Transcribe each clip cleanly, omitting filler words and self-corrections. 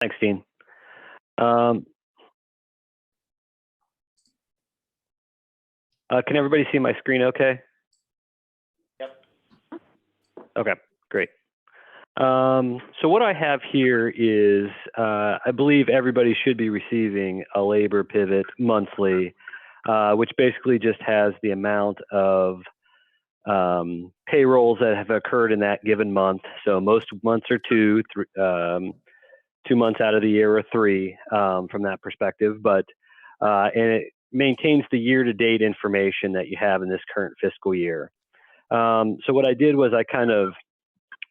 Thanks, Dean. Can everybody see my screen okay? Yep. Okay, great. So what I have here is, I believe everybody should be receiving a labor pivot monthly, which basically just has the amount of payrolls that have occurred in that given month. So most months are 2 months out of the year, or 3 from that perspective. But and it maintains the year-to-date information that you have in this current fiscal year. So what I did was I kind of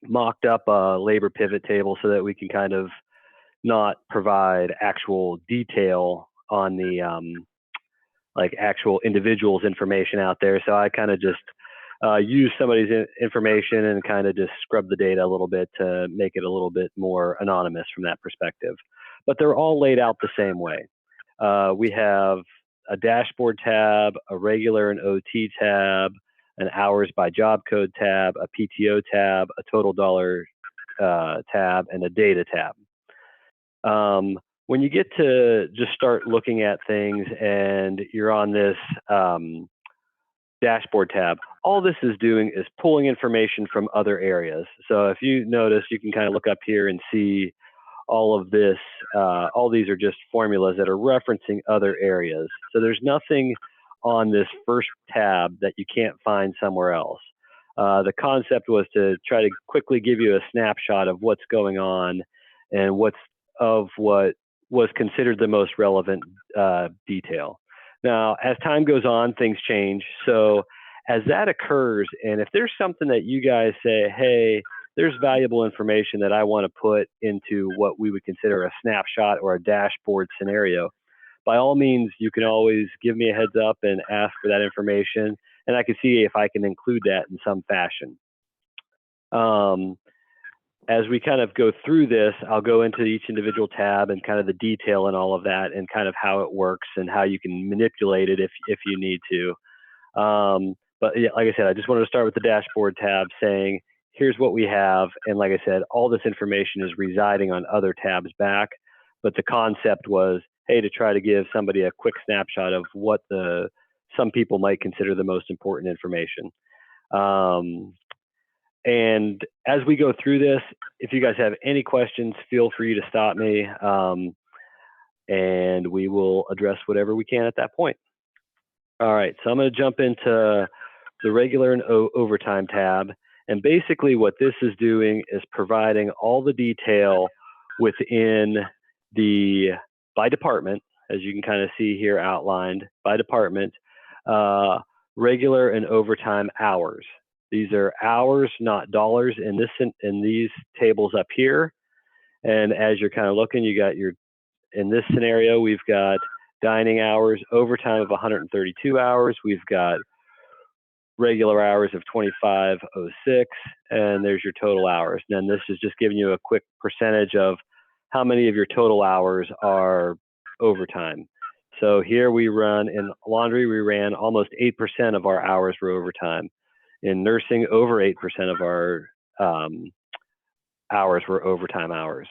mocked up a labor pivot table so that we can kind of not provide actual detail on the like actual individuals information out there. So I kind of just use somebody's information and kind of just scrub the data a little bit to make it a little bit more anonymous from that perspective. But they're all laid out the same way. We have a dashboard tab, a regular and OT tab, an hours by job code tab, a PTO tab, a total dollar tab, and a data tab. When you get to just start looking at things and you're on this dashboard tab, all this is doing is pulling information from other areas. So if you notice, you can kind of look up here and see all of this. All these are just formulas that are referencing other areas. So there's nothing on this first tab that you can't find somewhere else. The concept was to try to quickly give you a snapshot of what's going on and what was considered the most relevant detail. Now, as time goes on, things change. So as that occurs, and if there's something that you guys say, hey, there's valuable information that I want to put into what we would consider a snapshot or a dashboard scenario, by all means, you can always give me a heads up and ask for that information, and I can see if I can include that in some fashion. As we kind of go through this, I'll go into each individual tab and kind of the detail and all of that and kind of how it works and how you can manipulate it if you need to. But yeah, like I said, I just wanted to start with the dashboard tab saying, here's what we have. And like I said, all this information is residing on other tabs back. But the concept was, hey, to try to give somebody a quick snapshot of what some people might consider the most important information. And as we go through this, if you guys have any questions, feel free to stop me, and we will address whatever we can at that point. All right, so I'm going to jump into the regular and overtime tab. And basically what this is doing is providing all the detail within by department, as you can kind of see here outlined, by department, regular and overtime hours. These are hours, not dollars, in these tables up here. And as you're kind of looking, you got in this scenario, we've got dining hours, overtime of 132 hours. We've got regular hours of 2506, and there's your total hours. And then this is just giving you a quick percentage of how many of your total hours are overtime. So here we run in laundry, we ran almost 8% of our hours were overtime. In nursing, over 8% of our hours were overtime hours.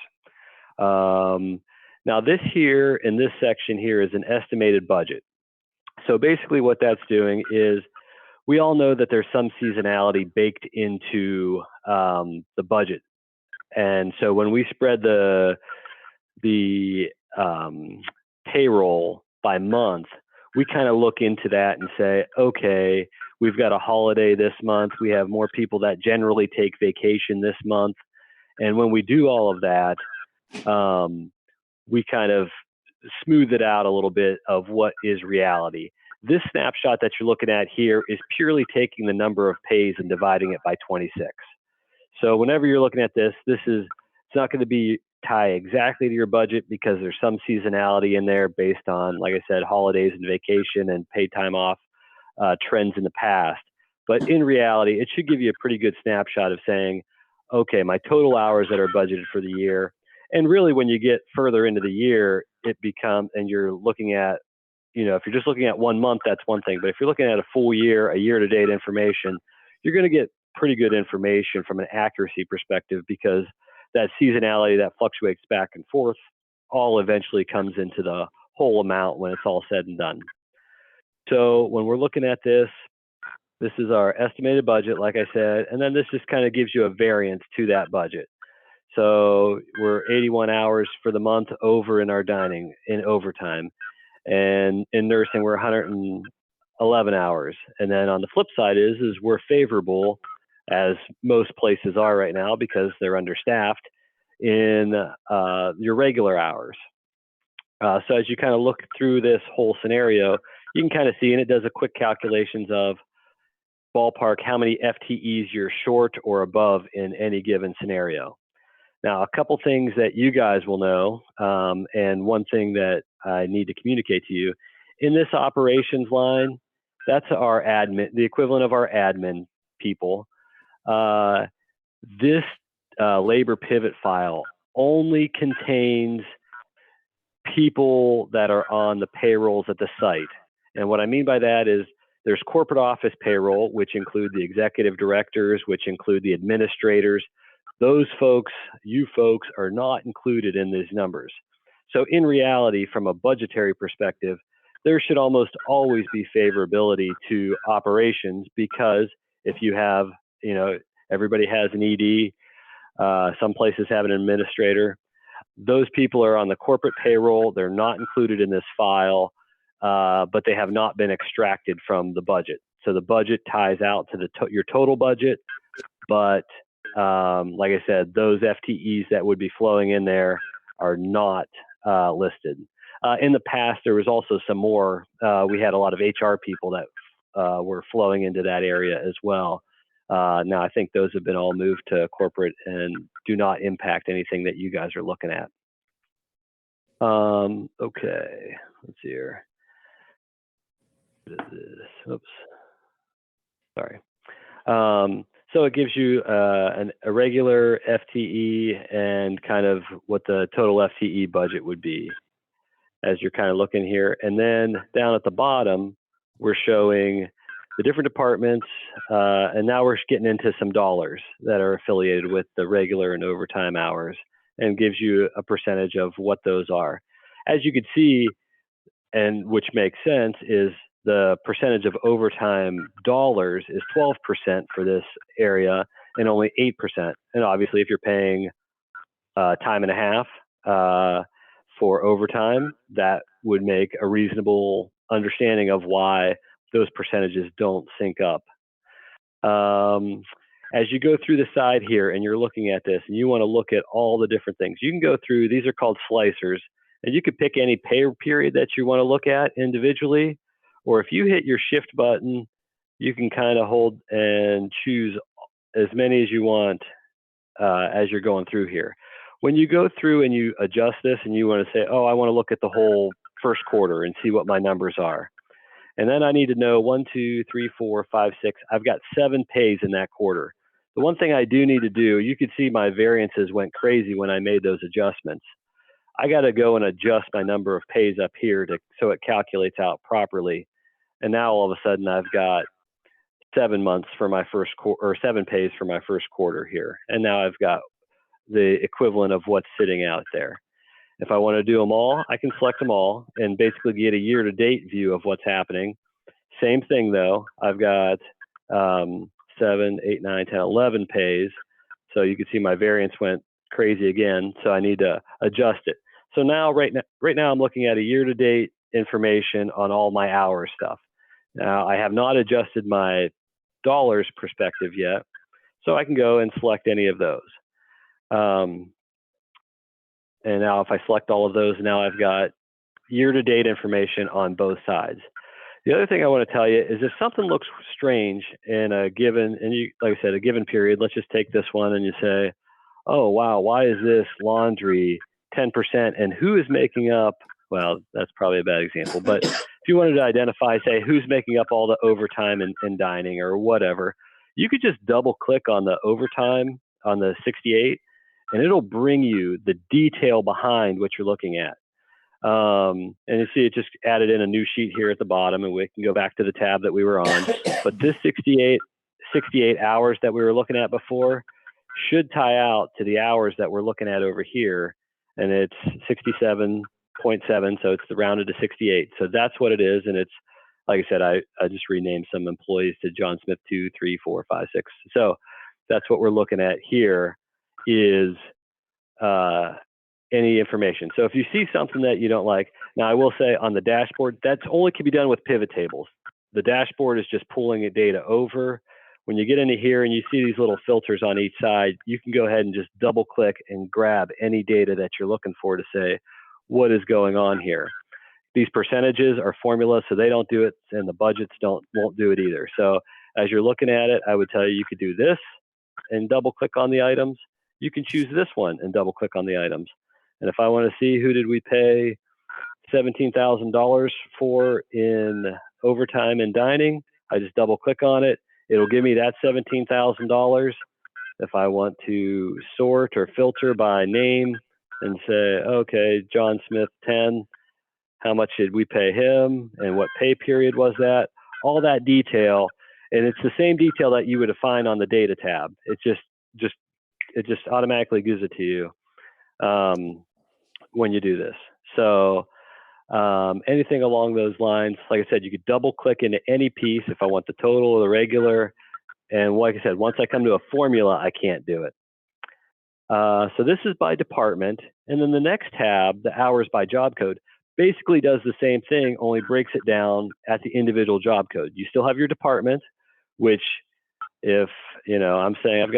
Now this here, in this section here, is an estimated budget. So basically what that's doing is, we all know that there's some seasonality baked into the budget. And so when we spread the payroll by month, we kind of look into that and say, okay, we've got a holiday this month. We have more people that generally take vacation this month. And when we do all of that, we kind of smooth it out a little bit of what is reality. This snapshot that you're looking at here is purely taking the number of pays and dividing it by 26. So whenever you're looking at this, it's not going to be tie exactly to your budget because there's some seasonality in there based on, like I said, holidays and vacation and paid time off trends in the past. But in reality, it should give you a pretty good snapshot of saying, okay, my total hours that are budgeted for the year. And really, when you get further into the year, it becomes, and you're looking at, if you're just looking at 1 month, that's one thing. But if you're looking at a full year, a year-to-date information, you're going to get pretty good information from an accuracy perspective because that seasonality that fluctuates back and forth all eventually comes into the whole amount when it's all said and done. So when we're looking at this, this is our estimated budget, like I said, and then this just kind of gives you a variance to that budget. So we're 81 hours for the month over in our dining in overtime, and in nursing we're 111 hours. And then on the flip side is we're favorable, as most places are right now because they're understaffed, in your regular hours. So as you kind of look through this whole scenario, you can kind of see, and it does a quick calculations of ballpark how many FTEs you're short or above in any given scenario. Now, a couple things that you guys will know, and one thing that I need to communicate to you, in this operations line, that's our admin, the equivalent of our admin people. This labor pivot file only contains people that are on the payrolls at the site. And what I mean by that is there's corporate office payroll, which include the executive directors, which include the administrators. Those folks, you folks, are not included in these numbers. So in reality, from a budgetary perspective, there should almost always be favorability to operations, because if you have, everybody has an ED, some places have an administrator. Those people are on the corporate payroll. They're not included in this file, but they have not been extracted from the budget. So the budget ties out to your total budget, but like I said, those FTEs that would be flowing in there are not listed. In the past, there was also some more. We had a lot of HR people that were flowing into that area as well. Now, I think those have been all moved to corporate and do not impact anything that you guys are looking at. Okay, let's see here. What is this? Oops. Sorry. So it gives you a regular FTE and kind of what the total FTE budget would be as you're kind of looking here. And then down at the bottom, we're showing the different departments, and now we're getting into some dollars that are affiliated with the regular and overtime hours, and gives you a percentage of what those are. As you can see, and which makes sense, is the percentage of overtime dollars is 12% for this area and only 8%. And obviously, if you're paying time and a half for overtime, that would make a reasonable understanding of why those percentages don't sync up. As you go through the side here and you're looking at this and you want to look at all the different things, you can go through, these are called slicers, and you could pick any pay period that you want to look at individually, or if you hit your shift button, you can kind of hold and choose as many as you want as you're going through here. When you go through and you adjust this and you want to say, oh, I want to look at the whole first quarter and see what my numbers are. And then I need to know 1, 2, 3, 4, 5, 6. I've got 7 pays in that quarter. The one thing I do need to do, you could see my variances went crazy when I made those adjustments. I got to go and adjust my number of pays up here so it calculates out properly. And now all of a sudden I've got 7 months for my first quarter, or 7 pays for my first quarter here. And now I've got the equivalent of what's sitting out there. If I want to do them all, I can select them all and basically get a year-to-date view of what's happening. Same thing though, I've got 7, 8, 9, 10, 11 pays. So you can see my variance went crazy again. So I need to adjust it. So now, right now I'm looking at a year-to-date information on all my hour stuff. Now I have not adjusted my dollars perspective yet. So I can go and select any of those. And now if I select all of those, now I've got year-to-date information on both sides. The other thing I want to tell you is if something looks strange in a given, and you, like I said, a given period, let's just take this one and you say, oh, wow, why is this laundry 10% and who is making up, well, that's probably a bad example, but if you wanted to identify, say, who's making up all the overtime and dining or whatever, you could just double click on the overtime on the 68 and it'll bring you the detail behind what you're looking at. And you see it just added in a new sheet here at the bottom, and we can go back to the tab that we were on. But this 68 hours that we were looking at before, should tie out to the hours that we're looking at over here, and it's 67.7, so it's rounded to 68. So that's what it is, and it's, like I said, I just renamed some employees to John Smith 2, 3, 4, 5, 6. So that's what we're looking at here is any information. So if you see something that you don't like, now I will say on the dashboard, that's only can be done with pivot tables. The dashboard is just pulling the data over. When you get into here and you see these little filters on each side, you can go ahead and just double click and grab any data that you're looking for to say, what is going on here? These percentages are formulas, so they don't do it, and the budgets won't do it either. So as you're looking at it, I would tell you could do this and double click on the items. You can choose this one and double click on the items. And if I want to see who did we pay $17,000 for in overtime and dining, I just double click on it. It'll give me that $17,000. If I want to sort or filter by name and say, okay, John Smith 10, how much did we pay him and what pay period was that? All that detail, and it's the same detail that you would find on the data tab. It just automatically gives it to you when you do this. So anything along those lines, like I said, you could double click into any piece if I want the total or the regular. And like I said, once I come to a formula, I can't do it. So this is by department. And then the next tab, the hours by job code, basically does the same thing, only breaks it down at the individual job code. You still have your department, which if, I'm saying I've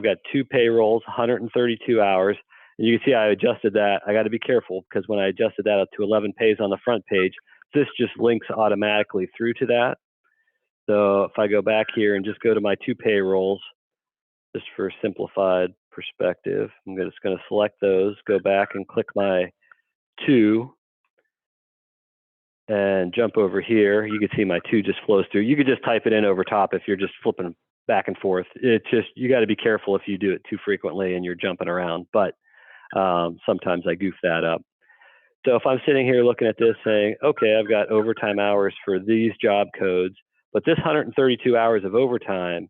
got 2 payrolls, 132 hours, and you can see I adjusted that. I got to be careful because when I adjusted that up to 11 pays on the front page, this just links automatically through to that. So if I go back here and just go to my 2 payrolls, just for simplified perspective, I'm just going to select those, go back and click my 2, and jump over here. You can see my 2 just flows through. You could just type it in over top if you're just flipping back and forth. It's just, you got to be careful if you do it too frequently and you're jumping around, but sometimes I goof that up. So if I'm sitting here looking at this saying, okay, I've got overtime hours for these job codes, but this 132 hours of overtime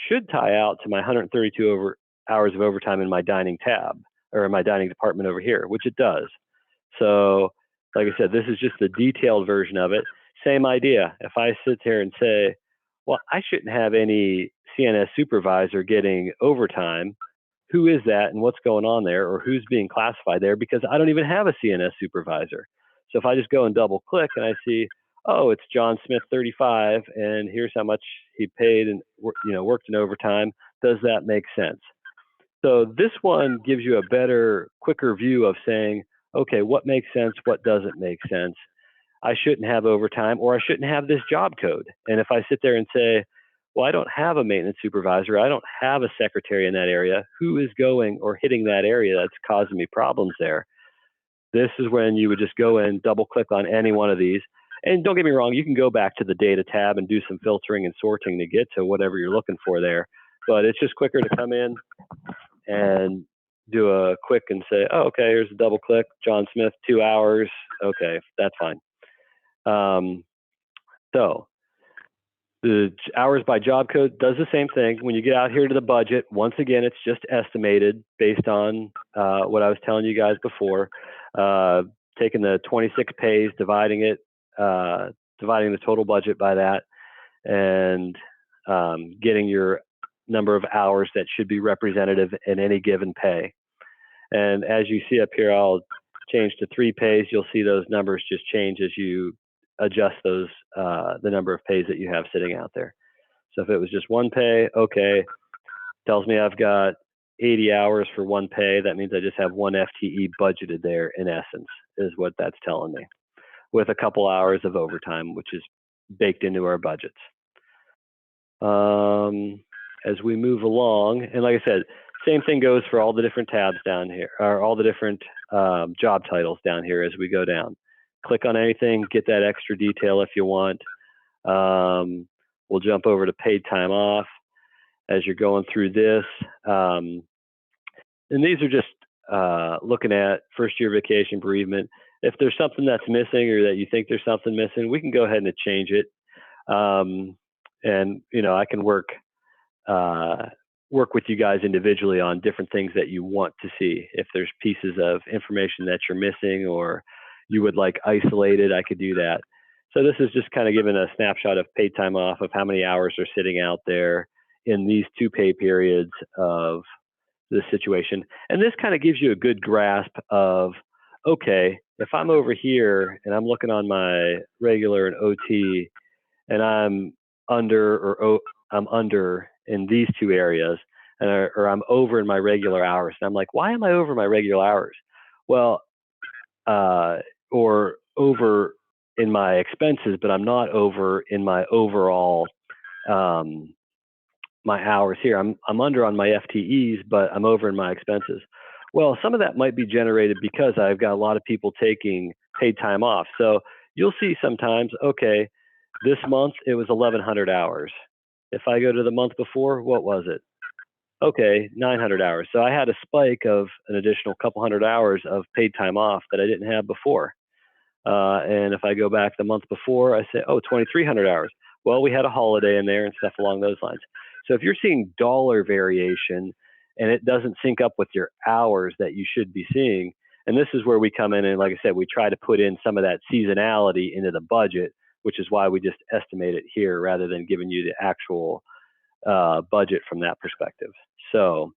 should tie out to my 132 hours of overtime in my dining tab, or in my dining department over here, which it does. So like I said, this is just the detailed version of it. Same idea. If I sit here and say, well, I shouldn't have any CNS supervisor getting overtime, who is that and what's going on there, or who's being classified there, because I don't even have a CNS supervisor. So if I just go and double click and I see, oh, it's John Smith 35, and here's how much he paid and worked in overtime, does that make sense? So this one gives you a better, quicker view of saying, okay, what makes sense, what doesn't make sense. I shouldn't have overtime, or I shouldn't have this job code. And if I sit there and say, well, I don't have a maintenance supervisor, I don't have a secretary in that area, who is going or hitting that area that's causing me problems there? This is when you would just go in, double click on any one of these. And don't get me wrong, you can go back to the data tab and do some filtering and sorting to get to whatever you're looking for there. But it's just quicker to come in and do a quick and say, oh, okay, here's a double click, John Smith, 2 hours. Okay, that's fine. So the hours by job code does the same thing. When you get out here to the budget, once again, it's just estimated based on what I was telling you guys before, taking the 26 pays, dividing the total budget by that, and getting your number of hours that should be representative in any given pay. And as you see up here, I'll change to 3 pays. You'll see those numbers just change as you adjust those, the number of pays that you have sitting out there. So if it was just 1 pay, okay, tells me I've got 80 hours for 1 pay. That means I just have 1 FTE budgeted there, in essence, is what that's telling me, with a couple hours of overtime, which is baked into our budgets. As we move along, and like I said, same thing goes for all the different tabs down here, or all the different job titles down here as we go down. Click on anything, get that extra detail if you want. We'll jump over to paid time off as you're going through this. And these are just looking at first year vacation bereavement. If there's something that's missing, or that you think there's something missing, we can go ahead and change it. And I can work work with you guys individually on different things that you want to see. If there's pieces of information that you're missing or you would like isolated, I could do that. So this is just kind of giving a snapshot of paid time off, of how many hours are sitting out there in these 2 pay periods of the situation. And this kind of gives you a good grasp of, okay, if I'm over here and I'm looking on my regular and OT and I'm under in these 2 areas, or I'm over in my regular hours, and I'm like, why am I over my regular hours? Well, or over in my expenses, but I'm not over in my overall my hours here. I'm under on my FTEs, but I'm over in my expenses. Well, some of that might be generated because I've got a lot of people taking paid time off. So you'll see sometimes, okay, this month it was 1,100 hours. If I go to the month before, what was it? Okay, 900 hours. So I had a spike of an additional couple hundred hours of paid time off that I didn't have before. And if I go back the month before, I say, oh, 2,300 hours. Well, we had a holiday in there and stuff along those lines. So if you're seeing dollar variation and it doesn't sync up with your hours that you should be seeing, and this is where we come in and, like I said, we try to put in some of that seasonality into the budget, which is why we just estimate it here rather than giving you the actual budget from that perspective. So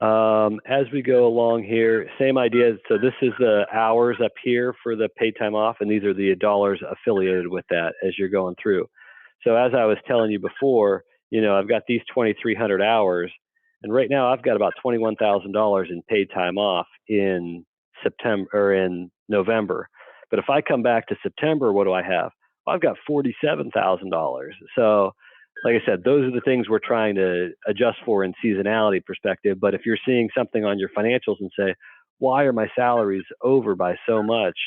as we go along here, same idea. So this is the hours up here for the paid time off, and these are the dollars affiliated with that as you're going through. So as I was telling you before, you know, I've got these 2,300 hours, and right now I've got about $21,000 in paid time off in September or in November. But if I come back to September, what do I have? Well, I've got $47,000. So like I said, those are the things we're trying to adjust for in seasonality perspective. But if you're seeing something on your financials and say, why are my salaries over by so much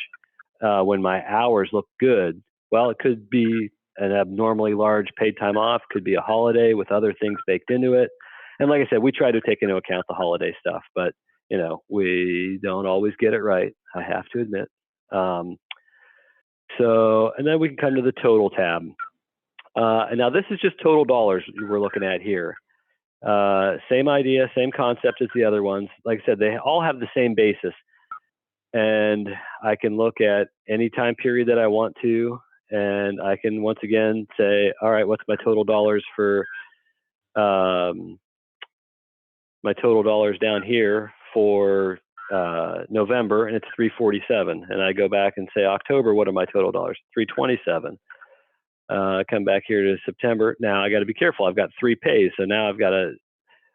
when my hours look good? Well, it could be an abnormally large paid time off, could be a holiday with other things baked into it. And like I said, we try to take into account the holiday stuff, but you know, we don't always get it right, I have to admit. And then we can come to the total tab. And now this is just total dollars we're looking at here. Same idea, same concept as the other ones. Like I said, they all have the same basis. And I can look at any time period that I want to, and I can once again say, all right, what's my total dollars for my total dollars down here for November, and it's 347. And I go back and say October, what are my total dollars? 327. Come back here to September. Now I got to be careful. I've got 3 pays, so now I've got to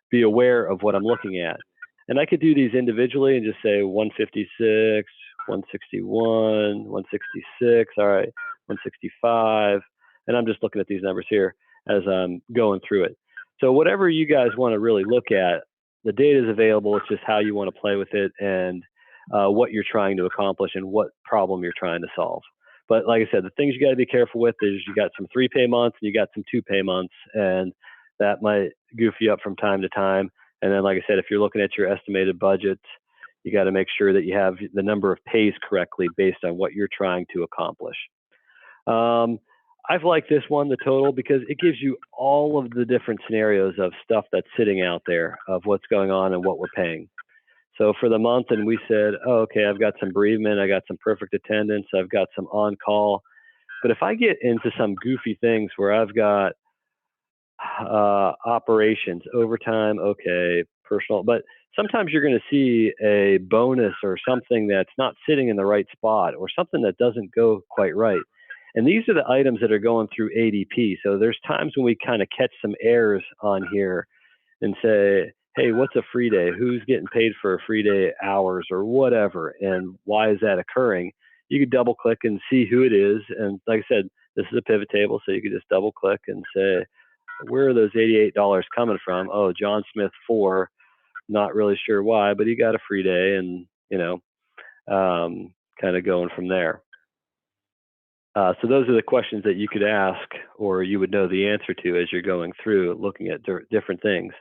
be aware of what I'm looking at. And I could do these individually and just say 156, 161, 166. All right, 165. And I'm just looking at these numbers here as I'm going through it. So whatever you guys want to really look at, the data is available. It's just how you want to play with it and what you're trying to accomplish and what problem you're trying to solve. But like I said, the things you got to be careful with is you got some 3 pay months and you got some 2 pay months, and that might goof you up from time to time. And then, like I said, if you're looking at your estimated budget, you got to make sure that you have the number of pays correctly based on what you're trying to accomplish. I've liked this one, the total, because it gives you all of the different scenarios of stuff that's sitting out there of what's going on and what we're paying. So for the month, and we said, oh, okay, I've got some bereavement, I got some perfect attendance, I've got some on-call. But if I get into some goofy things where I've got operations, overtime, okay, personal, but sometimes you're going to see a bonus or something that's not sitting in the right spot or something that doesn't go quite right. And these are the items that are going through ADP. So there's times when we kind of catch some errors on here and say, hey, what's a free day? Who's getting paid for a free day hours or whatever? And why is that occurring? You could double click and see who it is. And like I said, this is a pivot table. So you could just double click and say, where are those $88 coming from? Oh, John Smith 4, not really sure why, but he got a free day, and, you know, kind of going from there. So those are the questions that you could ask, or you would know the answer to as you're going through looking at different things.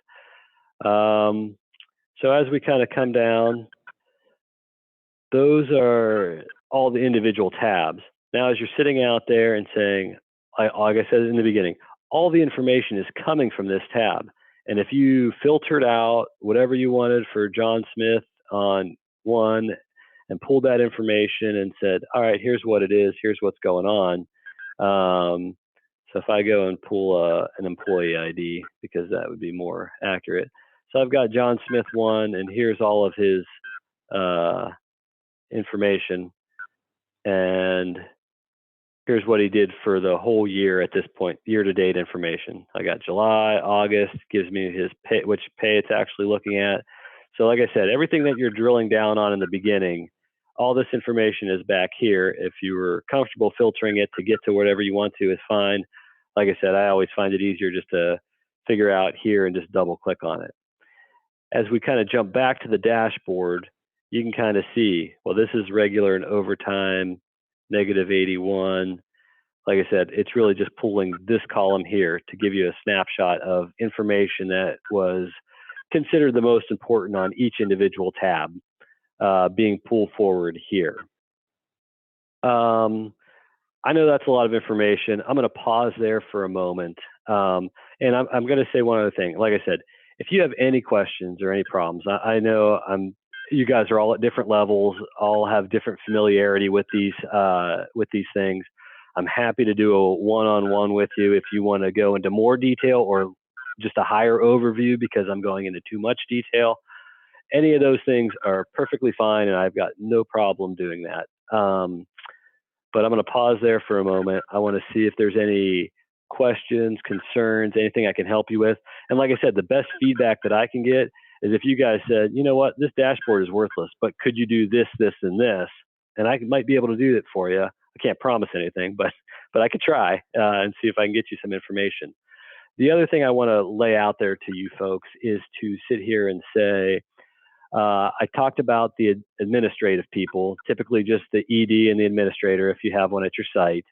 So as we kind of come down, those are all the individual tabs. Now, as you're sitting out there and saying, like I said in the beginning, all the information is coming from this tab. And if you filtered out whatever you wanted for John Smith on one and pulled that information and said, all right, here's what it is, here's what's going on. So if I go and pull an employee ID, because that would be more accurate. So I've got John Smith 1, and here's all of his information. And here's what he did for the whole year at this point, year-to-date information. I got July, August, gives me his pay, which pay it's actually looking at. So like I said, everything that you're drilling down on in the beginning, all this information is back here. If you were comfortable filtering it to get to whatever you want to, is fine. Like I said, I always find it easier just to figure out here and just double click on it. As we kind of jump back to the dashboard, you can kind of see, well, this is regular and overtime, -81. Like I said, it's really just pulling this column here to give you a snapshot of information that was considered the most important on each individual tab being pulled forward here. I know that's a lot of information. I'm going to pause there for a moment. And I'm going to say one other thing. Like I said, if you have any questions or any problems, I know you guys are all at different levels, all have different familiarity with these things. I'm happy to do a one-on-one with you if you want to go into more detail or just a higher overview because I'm going into too much detail. Any of those things are perfectly fine, and I've got no problem doing that. But I'm going to pause there for a moment. I want to see if there's any questions, concerns, anything I can help you with. And like I said, the best feedback that I can get is if you guys said, you know what, this dashboard is worthless, but could you do this, this, and this? And I might be able to do it for you. I can't promise anything, but I could try and see if I can get you some information. The other thing I want to lay out there to you folks is to sit here and say, I talked about the administrative people, typically just the ED and the administrator if you have one at your site.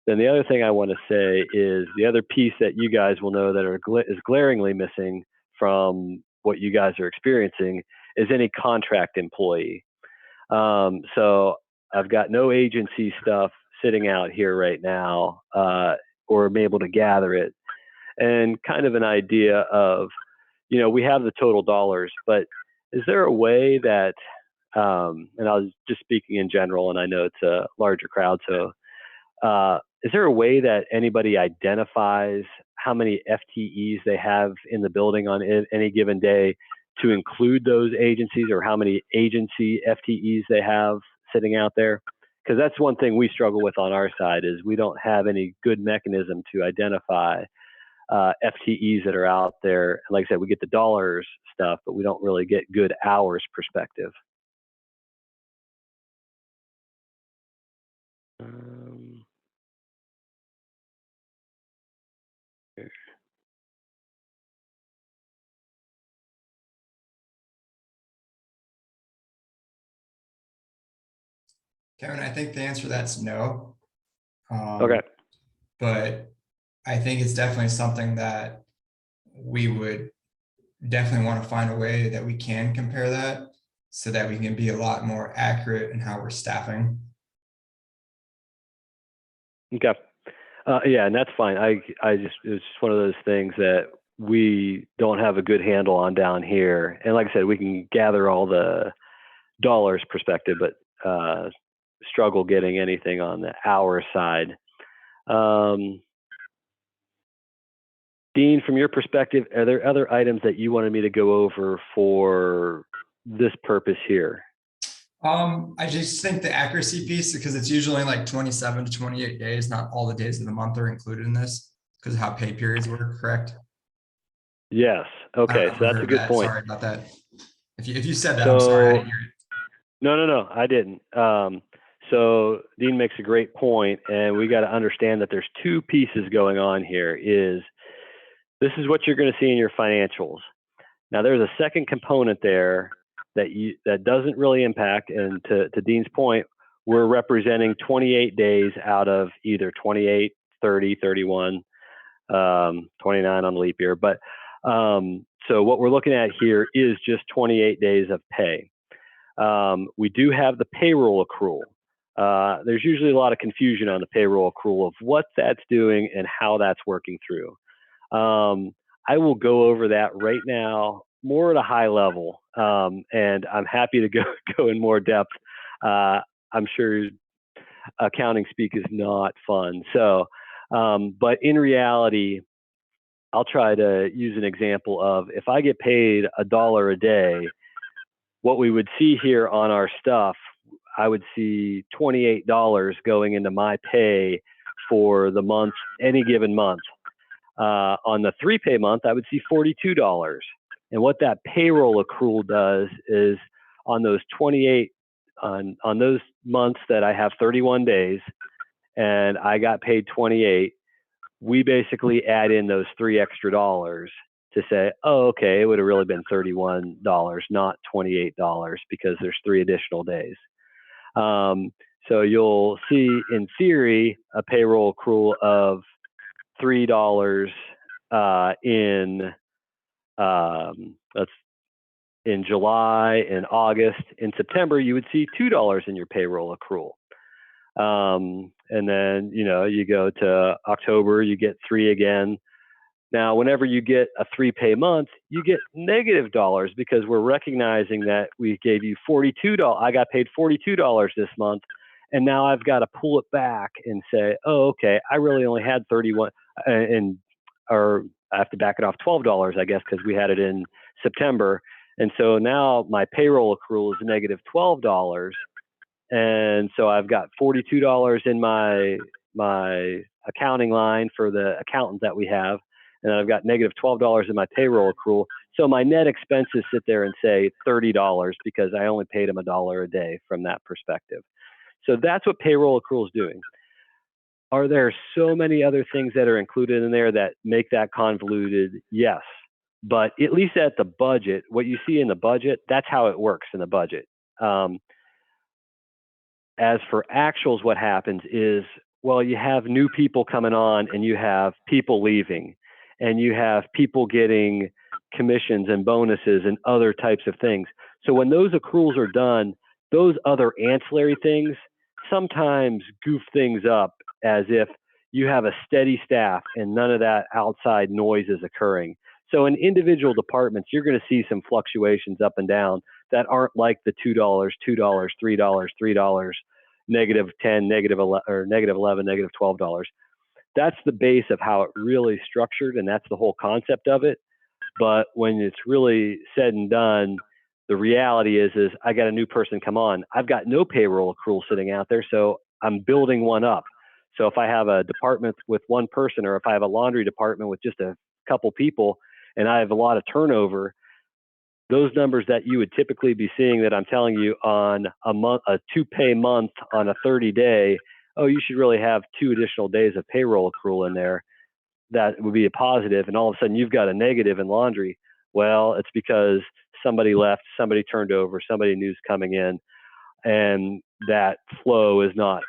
Then the other thing I want to say is the other piece that you guys will know that is glaringly missing from what you guys are experiencing is any contract employee. So I've got no agency stuff sitting out here right now, or I'm able to gather it. And kind of an idea of, we have the total dollars, but is there a way that, and I was just speaking in general, and I know it's a larger crowd, so is there a way that anybody identifies how many FTEs they have in the building on any given day to include those agencies, or how many agency FTEs they have sitting out there? Because that's one thing we struggle with on our side, is we don't have any good mechanism to identify FTEs that are out there. Like I said, we get the dollars stuff, but we don't really get good hours perspective. Kevin, I think the answer to that's no. Okay. But I think it's definitely something that we would definitely want to find a way that we can compare that so that we can be a lot more accurate in how we're staffing. Okay. Yeah, and that's fine. it's just one of those things that we don't have a good handle on down here. And like I said, we can gather all the dollars perspective, but struggle getting anything on the hour side. Dean, from your perspective, are there other items that you wanted me to go over for this purpose here? I just think the accuracy piece, because it's usually like 27 to 28 days, not all the days of the month are included in this because of how pay periods work, correct? Yes. Okay, so that's a good point. Sorry about that. If you said that, I'm sorry, I didn't hear it. No, I didn't. So Dean makes a great point, and we got to understand that there's two pieces going on here. This is what you're going to see in your financials. Now, there's a second component there that doesn't really impact, and to Dean's point, we're representing 28 days out of either 28, 30, 31, 29 on the leap year. But so what we're looking at here is just 28 days of pay. We do have the payroll accrual. There's usually a lot of confusion on the payroll accrual of what that's doing and how that's working through. I will go over that right now, more at a high level, and I'm happy to go in more depth. I'm sure accounting speak is not fun. So, but in reality, I'll try to use an example of if I get paid $1 a day, what we would see here on our stuff, I would see $28 going into my pay for the month, any given month. On the 3-pay month, I would see $42. And what that payroll accrual does is on those 28, on those months that I have 31 days and I got paid 28, we basically add in those $3 extra to say, oh, okay, it would have really been $31, not $28 because there's 3 additional days. So you'll see in theory, a payroll accrual of $3 in July and August. In September, you would see $2 in your payroll accrual. And then, you go to October, you get 3 again. Now, whenever you get a 3-pay month, you get negative dollars because we're recognizing that we gave you $42. I got paid $42 this month. And now I've got to pull it back and say, oh, okay, I really only had 31 or I have to back it off $12, I guess, because we had it in September. And so now my payroll accrual is negative $12. And so I've got $42 in my accounting line for the accountant that we have. And I've got negative $12 in my payroll accrual. So my net expenses sit there and say $30 because I only paid him $1 a day from that perspective. So that's what payroll accrual is doing. Are there so many other things that are included in there that make that convoluted? Yes. But at least at the budget, what you see in the budget, that's how it works in the budget. As for actuals, what happens is, well, you have new people coming on and you have people leaving and you have people getting commissions and bonuses and other types of things. So when those accruals are done, those other ancillary things sometimes goof things up as if you have a steady staff and none of that outside noise is occurring. So in individual departments, you're going to see some fluctuations up and down that aren't like the $2, $2, $3, $3, negative 10, negative 11, or negative 11, negative $12. That's the base of how it really is structured, and that's the whole concept of it. But when it's really said and done, the reality is I got a new person come on. I've got no payroll accrual sitting out there, so I'm building one up. So if I have a department with one person, or if I have a laundry department with just a couple people, and I have a lot of turnover, those numbers that you would typically be seeing that I'm telling you on a month, a 2-pay month on a 30-day, oh, you should really have 2 additional days of payroll accrual in there. That would be a positive, and all of a sudden you've got a negative in laundry. Well, it's because somebody left, somebody turned over, somebody new's coming in, and that flow is not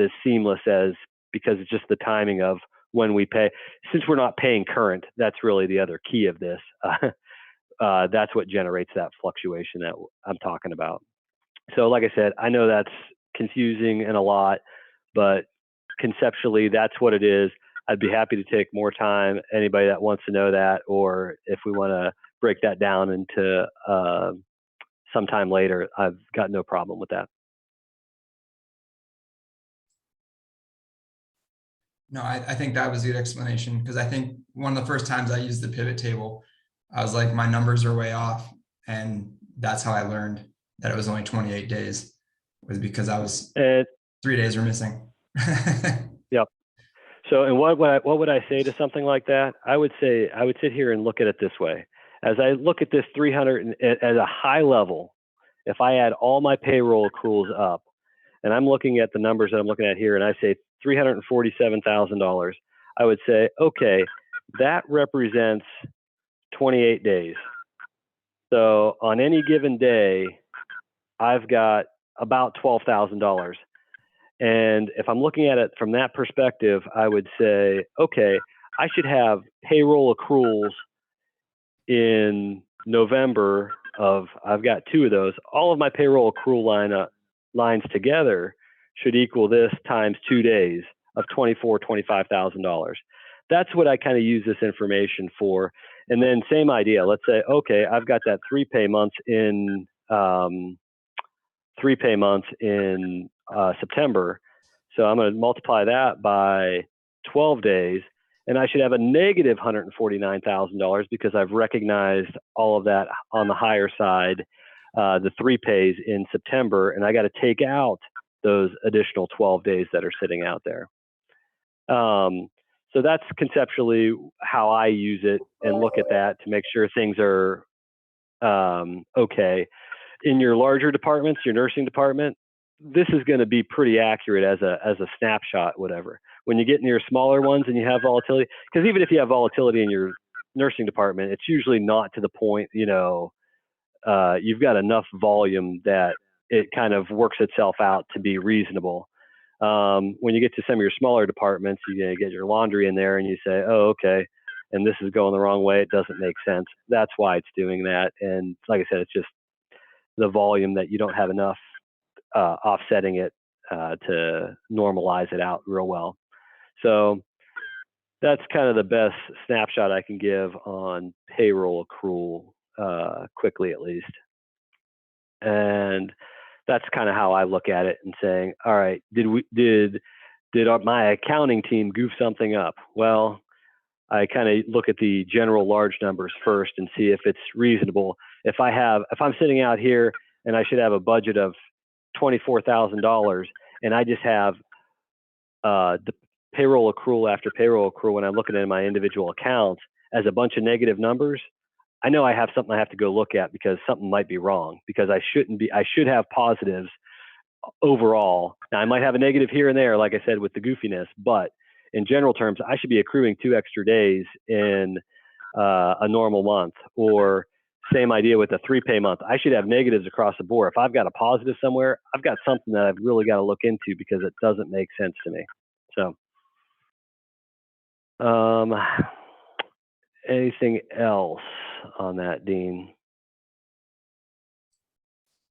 as seamless as, because it's just the timing of when we pay. Since we're not paying current, that's really the other key of this. That's what generates that fluctuation that I'm talking about. So like I said, I know that's confusing and a lot, but conceptually, that's what it is. I'd be happy to take more time, anybody that wants to know that, or if we want to break that down into sometime later, I've got no problem with that. No, I think that was a good explanation, because I think one of the first times I used the pivot table, I was like, my numbers are way off. And that's how I learned that it was only 28 days, was because I was 3 days were missing. Yep. So, and what would I say to something like that? I would sit here and look at it this way. As I look at this 300 at a high level, if I add all my payroll accruals up, and I'm looking at the numbers that I'm looking at here, and I say $347,000, I would say, okay, that represents 28 days. So on any given day, I've got about $12,000. And if I'm looking at it from that perspective, I would say, okay, I should have payroll accruals in November of, I've got 2 of those. All of my payroll accrual lines together should equal this times 2 days of $25,000. that's what I kind of use this information for. And then same idea. Let's say, okay, I've got that 3 pay months in September. So I'm going to multiply that by 12 days, and I should have a negative $149,000 because I've recognized all of that on the higher side, the 3 pays in September, and I got to take out those additional 12 days that are sitting out there. So that's conceptually how I use it and look at that to make sure things are okay. In your larger departments, your nursing department, this is going to be pretty accurate as a snapshot, whatever. When you get in your smaller ones and you have volatility, because even if you have volatility in your nursing department, it's usually not to the point, you know, you've got enough volume that it kind of works itself out to be reasonable. When you get to some of your smaller departments, you get your laundry in there and you say, oh, okay, and this is going the wrong way. It doesn't make sense. That's why it's doing that. And like I said, it's just the volume that you don't have enough offsetting it to normalize it out real well. So that's kind of the best snapshot I can give on payroll accrual quickly, at least. And that's kind of how I look at it and saying, all right, did my accounting team goof something up? Well, I kind of look at the general large numbers first and see if it's reasonable. If I'm sitting out here and I should have a budget of $24,000 and I just have the payroll accrual after payroll accrual when I'm looking at my individual accounts as a bunch of negative numbers, I know I have something I have to go look at because something might be wrong, because I should have positives overall. Now I might have a negative here and there, like I said, with the goofiness, but in general terms, I should be accruing 2 extra days in a normal month, or same idea with a 3 pay month. I should have negatives across the board. If I've got a positive somewhere, I've got something that I've really got to look into because it doesn't make sense to me. So, anything else on that, Dean?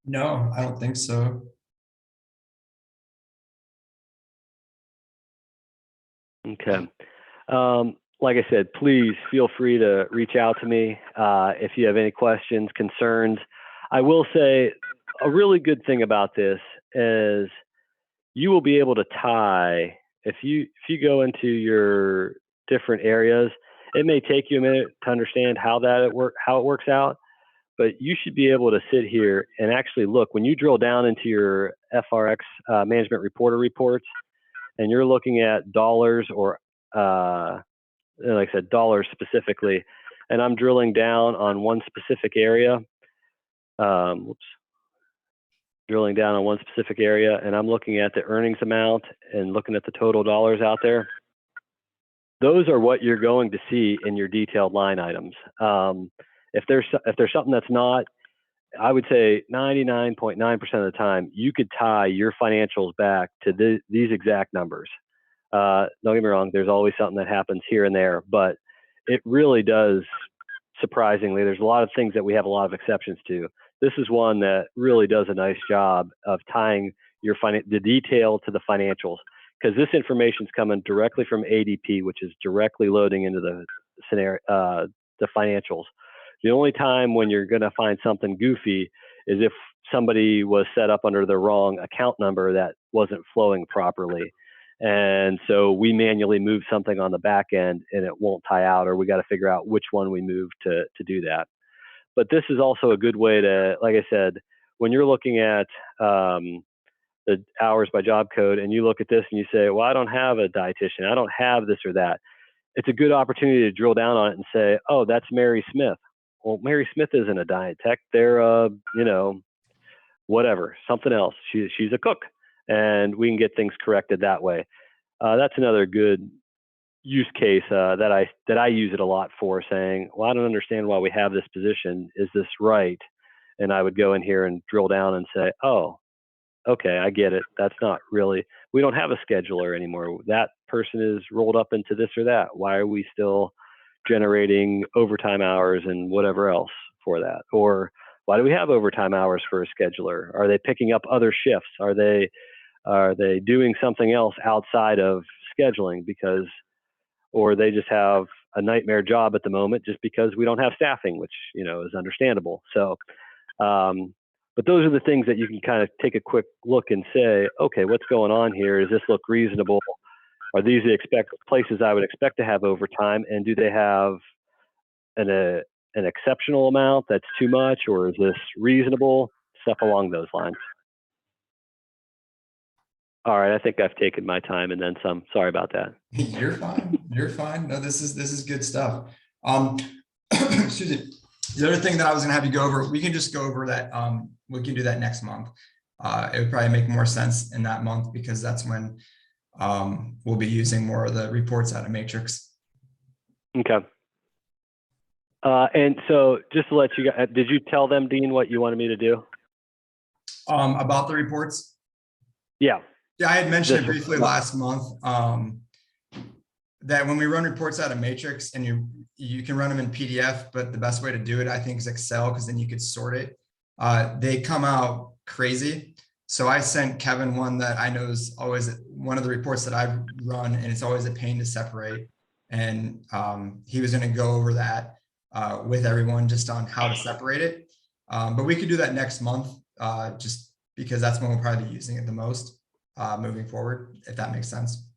No, I don't think so. Okay. Like I said, please feel free to reach out to me if you have any questions, concerns. I will say a really good thing about this is you will be able to tie, if you go into your different areas, it may take you a minute to understand how it works out, but you should be able to sit here and actually look. When you drill down into your FRX management reporter reports, and you're looking at dollars or like I said, dollars specifically, and I'm drilling down on one specific area. Drilling down on one specific area, and I'm looking at the earnings amount and looking at the total dollars out there. Those are what you're going to see in your detailed line items. If there's something that's not, I would say 99.9% of the time, you could tie your financials back to these exact numbers. Don't get me wrong, there's always something that happens here and there, but it really does, surprisingly, there's a lot of things that we have a lot of exceptions to. This is one that really does a nice job of tying the detail to the financials, because this information is coming directly from ADP, which is directly loading into the scenario, the financials. The only time when you're going to find something goofy is if somebody was set up under the wrong account number that wasn't flowing properly. And so we manually move something on the back end and it won't tie out, or we got to figure out which one we move to do that. But this is also a good way to, like I said, when you're looking at the hours by job code and you look at this and you say, well, I don't have a dietitian, I don't have this or that. It's a good opportunity to drill down on it and say, oh, that's Mary Smith. Well, Mary Smith isn't a diet tech. They're, whatever, something else. She's a cook, and we can get things corrected that way. That's another good use case that I use it a lot for, saying, well, I don't understand why we have this position. Is this right? And I would go in here and drill down and say, oh, okay, I get it. That's not really, we don't have a scheduler anymore. That person is rolled up into this or that. Why are we still generating overtime hours and whatever else for that? Or why do we have overtime hours for a scheduler? Are they picking up other shifts? Are they doing something else outside of scheduling? Because or they just have a nightmare job at the moment just because we don't have staffing, which, you know, is understandable. So, but those are the things that you can kind of take a quick look and say, okay, what's going on here? Does this look reasonable? Are these the places I would expect to have overtime? And do they have an exceptional amount that's too much, or is this reasonable? Stuff along those lines. All right, I think I've taken my time and then some. Sorry about that. You're fine. You're fine. No, this is good stuff. Excuse me. The other thing that I was gonna have you go over, we can just go over that. We can do that next month. It would probably make more sense in that month because that's when we'll be using more of the reports out of Matrix. Okay. And so just to let you guys, did you tell them, Dean, what you wanted me to do? About the reports? Yeah. Yeah, I had mentioned it briefly last month, that when we run reports out of Matrix, and you can run them in PDF, but the best way to do it, I think, is Excel, because then you could sort it. They come out crazy. So I sent Kevin one that I know is always one of the reports that I've run, and it's always a pain to separate. And he was going to go over that with everyone just on how to separate it. But we could do that next month, just because that's when we'll probably be using it the most moving forward, if that makes sense.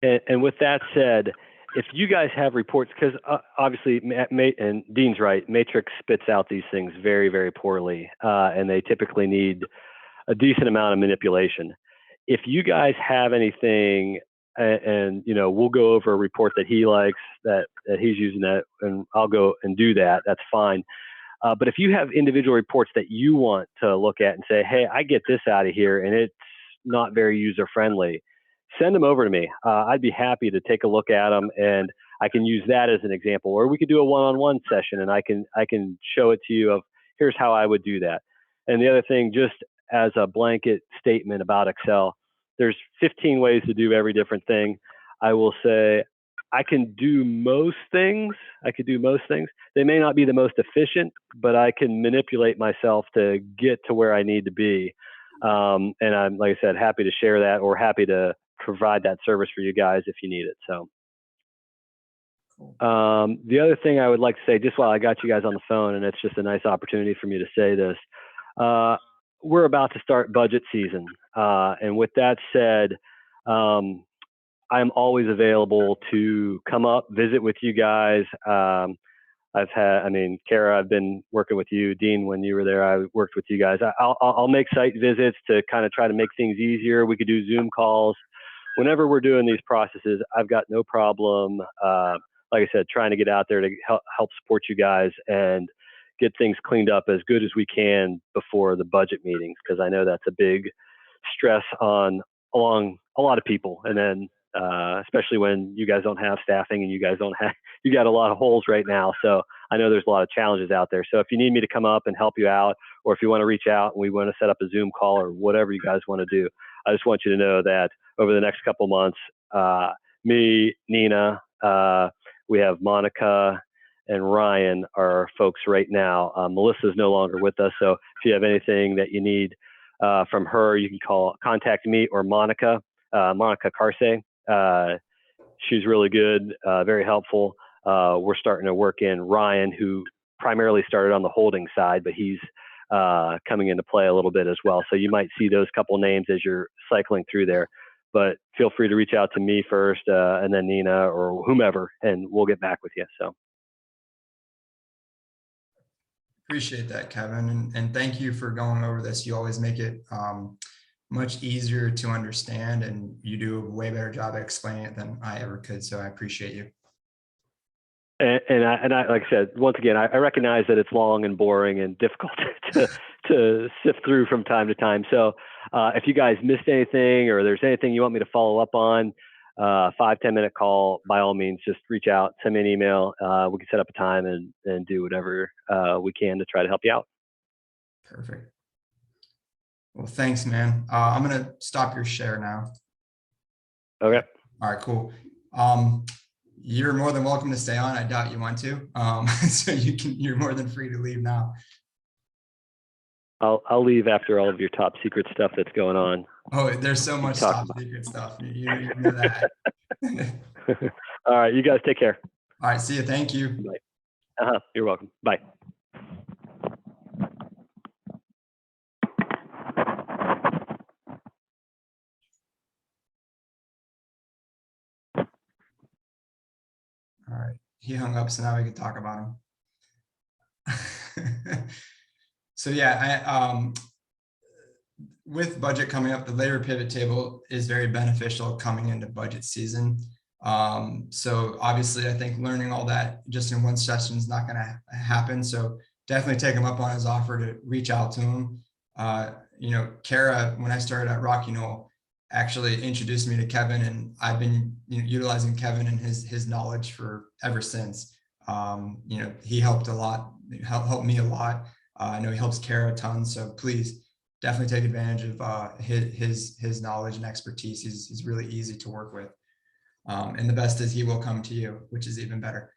And with that said, if you guys have reports, because obviously, and Dean's right, Matrix spits out these things very, very poorly, and they typically need a decent amount of manipulation. If you guys have anything, and you know, we'll go over a report that he likes, that he's using, that, and I'll go and do that. That's fine. But if you have individual reports that you want to look at and say, hey, I get this out of here, and it's not very user friendly, send them over to me. I'd be happy to take a look at them, and I can use that as an example. Or we could do a one-on-one session, and I can show it to you of here's how I would do that. And the other thing, just as a blanket statement about Excel, there's 15 ways to do every different thing. I will say I can do most things. I could do most things. They may not be the most efficient, but I can manipulate myself to get to where I need to be. And I'm, like I said, happy to share that, or happy to provide that service for you guys if you need it. So the other thing I would like to say, just while I got you guys on the phone, and it's just a nice opportunity for me to say this, we're about to start budget season. And with that said, I'm always available to come up, visit with you guys. Kara, I've been working with you. Dean, when you were there, I worked with you guys. I'll make site visits to kind of try to make things easier. We could do Zoom calls. Whenever we're doing these processes, I've got no problem, like I said, trying to get out there to help support you guys and get things cleaned up as good as we can before the budget meetings, because I know that's a big stress along a lot of people. And then especially when you guys don't have staffing and you got a lot of holes right now. So I know there's a lot of challenges out there. So if you need me to come up and help you out, or if you want to reach out and we want to set up a Zoom call or whatever you guys want to do, I just want you to know that over the next couple months, me, Nina, we have Monica and Ryan are folks right now. Melissa's no longer with us. So if you have anything that you need from her, you can contact me or Monica Carse. She's really good, very helpful. We're starting to work in Ryan, who primarily started on the holding side, but he's coming into play a little bit as well. So you might see those couple names as you're cycling through there, but feel free to reach out to me first, and then Nina or whomever, and we'll get back with you. So. Appreciate that, Kevin. And thank you for going over this. You always make it much easier to understand, and you do a way better job at explaining it than I ever could. So I appreciate you. And I, like I said, once again, I recognize that it's long and boring and difficult to sift through from time to time. So if you guys missed anything, or there's anything you want me to follow up on, 5-10 minute call, by all means, just reach out, send me an email. We can set up a time and do whatever we can to try to help you out. Perfect. Well, thanks, man. I'm going to stop your share now. Okay. All right, cool. You're more than welcome to stay on. I doubt you want to. So you're more than free to leave now. I'll leave after all of your top secret stuff that's going on. Oh, there's so much top secret stuff. You know that. All right, you guys take care. All right, see you. Thank you. Bye. You're welcome. Bye. All right, he hung up, so now we can talk about him. So yeah, with budget coming up, the labor pivot table is very beneficial coming into budget season. So obviously, I think learning all that just in one session is not going to happen. So definitely take him up on his offer to reach out to him. You know, Kara, when I started at Rocky Knoll, actually introduced me to Kevin, and I've been utilizing Kevin and his knowledge for ever since. You know, he helped a lot, helped me a lot. I know he helps Kara a ton. So please definitely take advantage of his knowledge and expertise. He's really easy to work with. And the best is he will come to you, which is even better.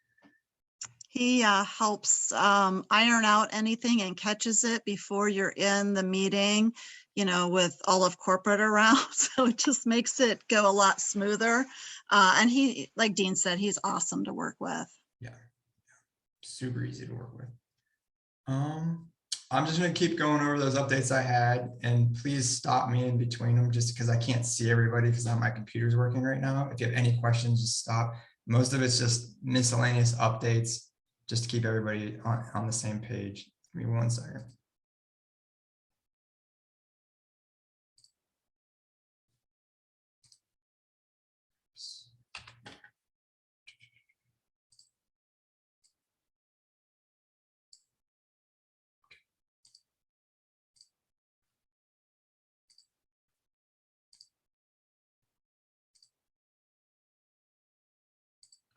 He helps iron out anything and catches it before you're in the meeting, you know, with all of corporate around. So it just makes it go a lot smoother. And he, like Dean said, he's awesome to work with. Yeah, super easy to work with. I'm just going to keep going over those updates I had, and please stop me in between them just because I can't see everybody because my computer's working right now. If you have any questions, just stop. Most of it's just miscellaneous updates just to keep everybody on the same page. Give me 1 second.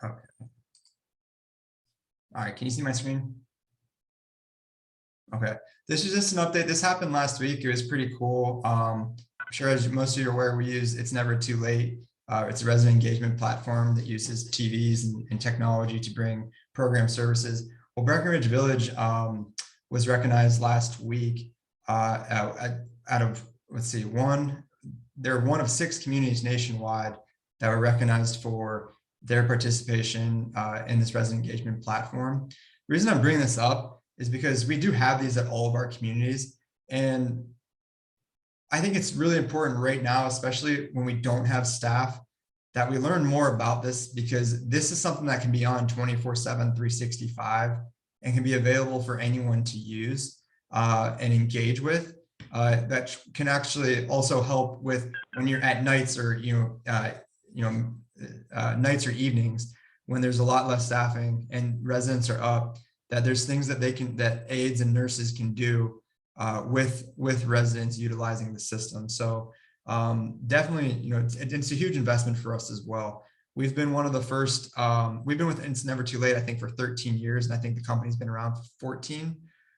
Okay. All right, can you see my screen? Okay, this is just an update. This happened last week. It was pretty cool. I'm sure as most of you are aware, we use It's Never Too Late. It's a resident engagement platform that uses TVs and technology to bring program services. Well, Breckenridge Village was recognized last week out of, let's see, they're one of 6 communities nationwide that were recognized for their participation in this resident engagement platform. The reason I'm bringing this up is because we do have these at all of our communities. And I think it's really important right now, especially when we don't have staff, that we learn more about this, because this is something that can be on 24/7, 365, and can be available for anyone to use and engage with. That can actually also help with when you're at nights or nights or evenings when there's a lot less staffing and residents are up, that there's things that that aides and nurses can do with residents utilizing the system. So definitely, it's a huge investment for us as well. We've been one of the first, we've been with It's Never Too Late, I think, for 13 years, and I think the company's been around for 14.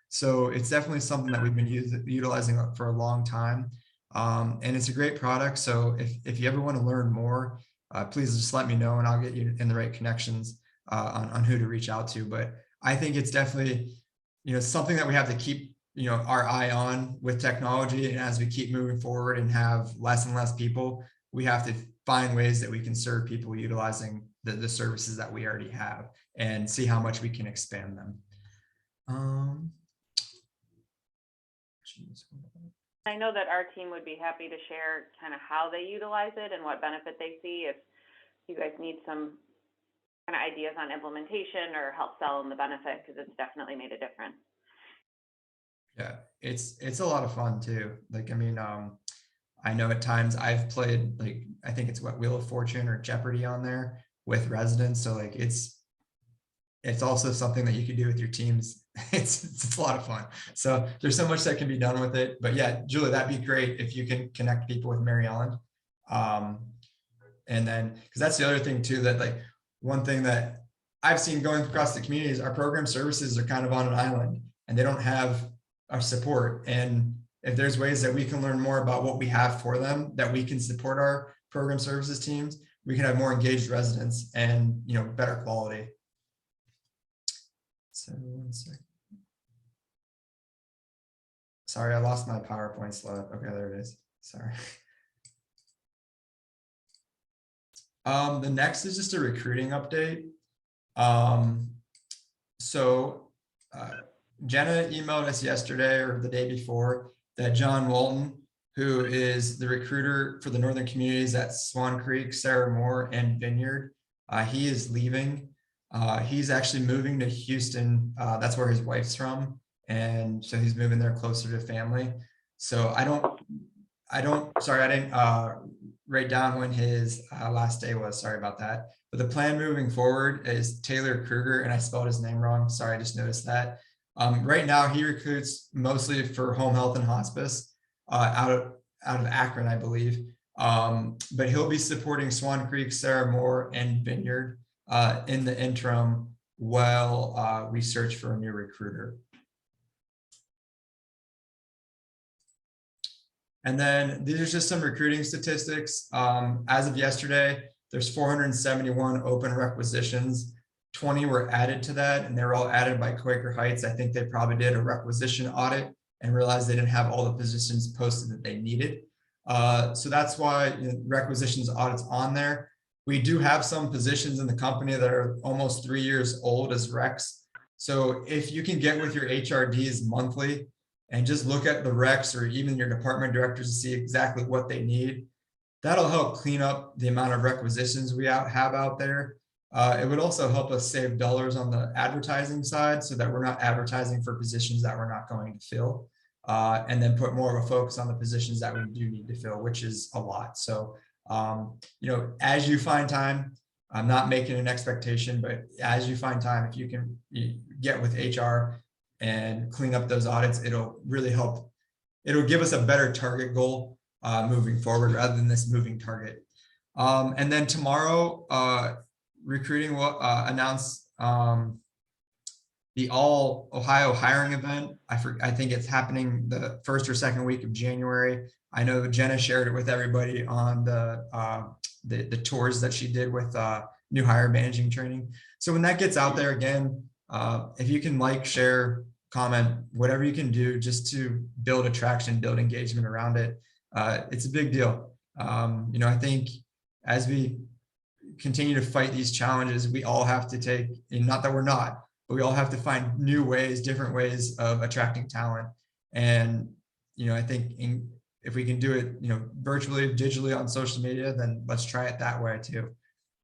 So it's definitely something that we've been utilizing for a long time. And it's a great product. So if you ever want to learn more, please just let me know and I'll get you in the right connections on who to reach out to. But I think it's definitely, something that we have to keep, our eye on with technology. And as we keep moving forward and have less and less people, we have to find ways that we can serve people utilizing the services that we already have and see how much we can expand them. I know that our team would be happy to share kind of how they utilize it and what benefit they see if you guys need some kind of ideas on implementation or help sell them the benefit, because it's definitely made a difference. Yeah, it's a lot of fun too. Like, I mean, I know at times I've played, like, I think it's what, Wheel of Fortune or Jeopardy on there with residents. So like it's also something that you can do with your teams. It's a lot of fun. So there's so much that can be done with it. But yeah, Julie, that'd be great if you can connect people with Mary Ellen. And then, because that's the other thing too, that like one thing that I've seen going across the communities, our program services are kind of on an island and they don't have our support. And if there's ways that we can learn more about what we have for them, that we can support our program services teams, we can have more engaged residents and, better quality. So 1 second. Sorry, I lost my PowerPoint slide. Okay, there it is. Sorry. The next is just a recruiting update. Jenna emailed us yesterday or the day before that John Walton, who is the recruiter for the Northern communities at Swan Creek, Sarah Moore, and Vineyard, he is leaving. He's actually moving to Houston. That's where his wife's from. And so he's moving there closer to family. So I didn't write down when his last day was. Sorry about that. But the plan moving forward is Taylor Kruger, and I spelled his name wrong. Sorry, I just noticed that. Right now, he recruits mostly for home health and hospice out of Akron, I believe. But he'll be supporting Swan Creek, Sarah Moore, and Vineyard in the interim while we search for a new recruiter. And then these are just some recruiting statistics. As of yesterday, there's 471 open requisitions. 20 were added to that, and they were all added by Quaker Heights. I think they probably did a requisition audit and realized they didn't have all the positions posted that they needed. So that's why requisitions audits on there. We do have some positions in the company that are almost 3 years old as recs. So if you can get with your HRDs monthly and just look at the recs or even your department directors to see exactly what they need, that'll help clean up the amount of requisitions we have out there. It would also help us save dollars on the advertising side so that we're not advertising for positions that we're not going to fill, and then put more of a focus on the positions that we do need to fill, which is a lot. So, as you find time, I'm not making an expectation, but as you find time, if you can get with HR and clean up those audits, it'll really help. It'll give us a better target goal moving forward rather than this moving target. And then tomorrow, recruiting will announce the All Ohio Hiring Event. I think it's happening the first or second week of January. I know Jenna shared it with everybody on the tours that she did with new hire managing training. So when that gets out there again, if you can like, share, comment, whatever you can do just to build attraction, build engagement around it, it's a big deal. I think as we continue to fight these challenges, we all have to take, and not that we're not, but we all have to find new ways, different ways of attracting talent. And, I think if we can do it, virtually, digitally on social media, then let's try it that way too.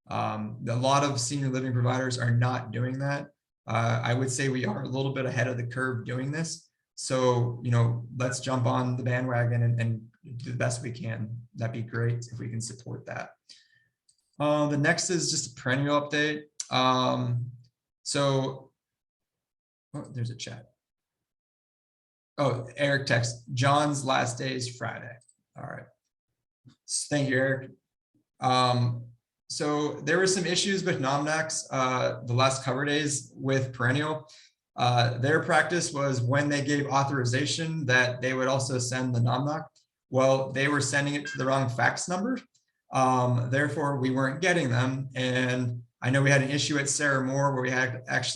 A lot of senior living providers are not doing that. I would say we are a little bit ahead of the curve doing this. So, let's jump on the bandwagon and do the best we can. That'd be great if we can support that. The next is just a perennial update. There's a chat. Oh, Eric text, John's last day is Friday. All right. Thank you, Eric. So there were some issues with NOMNC the last cover days with Perennial. Their practice was when they gave authorization that they would also send the NOMNC. Well, they were sending it to the wrong fax number. Therefore, we weren't getting them. And I know we had an issue at Sarah Moore where we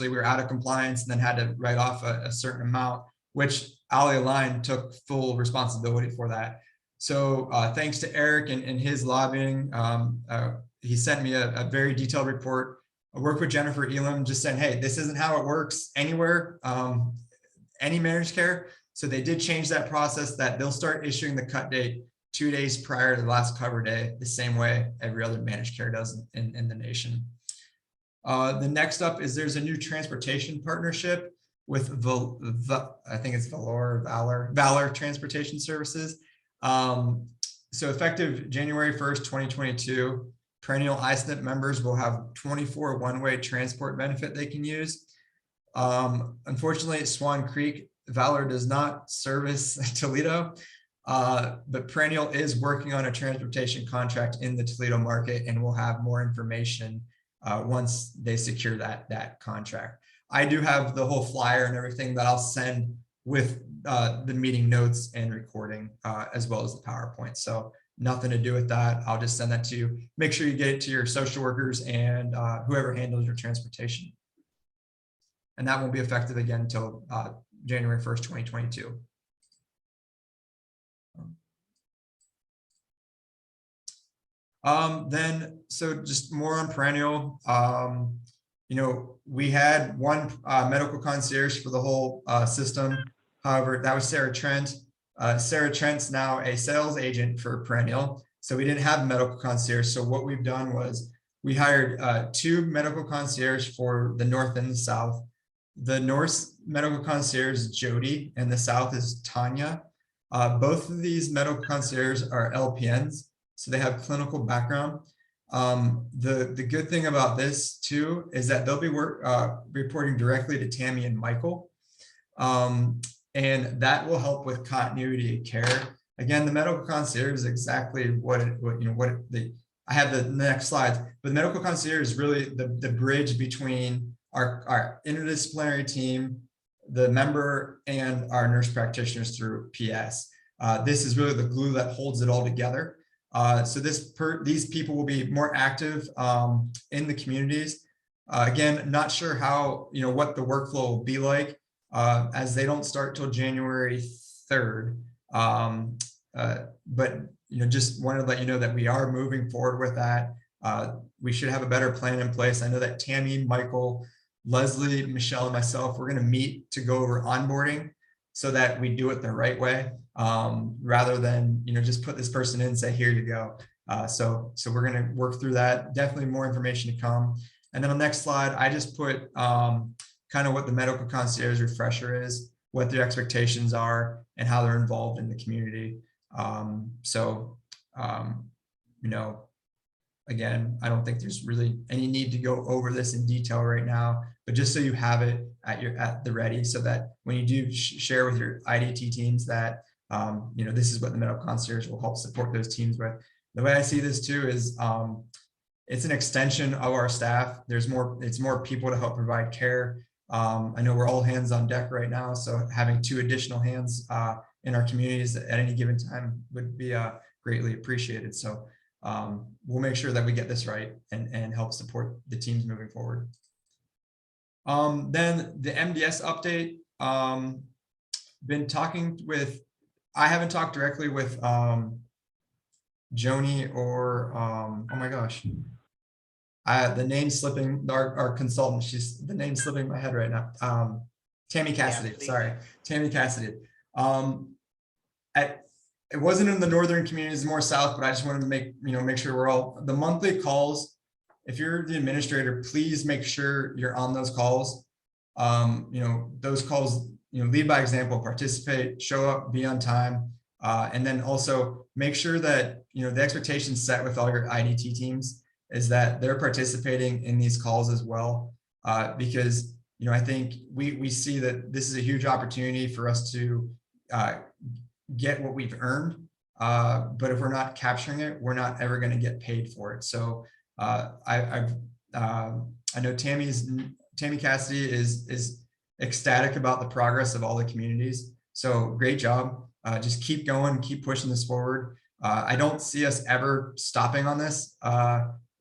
were out of compliance and then had to write off a certain amount, which Ali Align took full responsibility for that. So thanks to Eric and his lobbying, he sent me a very detailed report. I worked with Jennifer Elam, just saying, hey, this isn't how it works anywhere, any managed care. So they did change that process that they'll start issuing the cut date 2 days prior to the last cover day, the same way every other managed care does in the nation. The next up is there's a new transportation partnership with I think it's Valor Transportation Services. So effective January 1st, 2022, Perennial ISNP members will have 24 one-way transport benefit they can use. Unfortunately, at Swan Creek, Valor does not service Toledo, but Perennial is working on a transportation contract in the Toledo market, and we'll have more information once they secure that contract. I do have the whole flyer and everything that I'll send with the meeting notes and recording, as well as the PowerPoint. So nothing to do with that. I'll just send that to you. Make sure you get it to your social workers and whoever handles your transportation. And that won't be effective again until January 1st, 2022. So just more on Perennial. We had one medical concierge for the whole system. However, that was Sarah Trent. Sarah Trent's now a sales agent for Perennial. So we didn't have a medical concierge. So what we've done was we hired 2 medical concierge for the North and the South. The North medical concierge is Jody and the South is Tanya. Both of these medical concierges are LPNs, so they have clinical background. The good thing about this too is that they'll be reporting directly to Tammy and Michael. And that will help with continuity of care. Again, the medical concierge is exactly I have the next slides, but the medical concierge is really the bridge between our interdisciplinary team, the member, and our nurse practitioners through PS. This is really the glue that holds it all together. So these people will be more active in the communities. Again, not sure how, what the workflow will be like as they don't start till January 3rd. But just wanted to let you know that we are moving forward with that. We should have a better plan in place. I know that Tammy, Michael, Leslie, Michelle, and myself, we're going to meet to go over onboarding so that we do it the right way, rather than just put this person in and say, here you go. So we're going to work through that. Definitely more information to come. And then on the next slide, I just put kind of what the medical concierge refresher is, what their expectations are, and how they're involved in the community. Again, I don't think there's really any need to go over this in detail right now, but just so you have it at the ready, so that when you do share with your IDT teams that this is what the medical concierge will help support those teams with. The way I see this too is it's an extension of our staff. It's more people to help provide care. I know we're all hands on deck right now, so having 2 additional hands in our communities at any given time would be greatly appreciated. So we'll make sure that we get this right and help support the teams moving forward. Then the MDS update, been talking with, I haven't talked directly with Joni or, oh my gosh, the name slipping, our consultant, the name slipping my head right now. Tammy Cassidy, sorry, Tammy Cassidy. It wasn't in the northern communities, more south, but I just wanted to make sure we're all, the monthly calls, if you're the administrator, please make sure you're on those calls. Those calls, lead by example, participate, show up, be on time. And then also make sure that, the expectations set with all your IDT teams is that they're participating in these calls as well. Because, I think we see that this is a huge opportunity for us to get what we've earned. But if we're not capturing it, we're not ever going to get paid for it. So I know Tammy Cassidy is ecstatic about the progress of all the communities. So great job. Just keep going, keep pushing this forward. I don't see us ever stopping on this.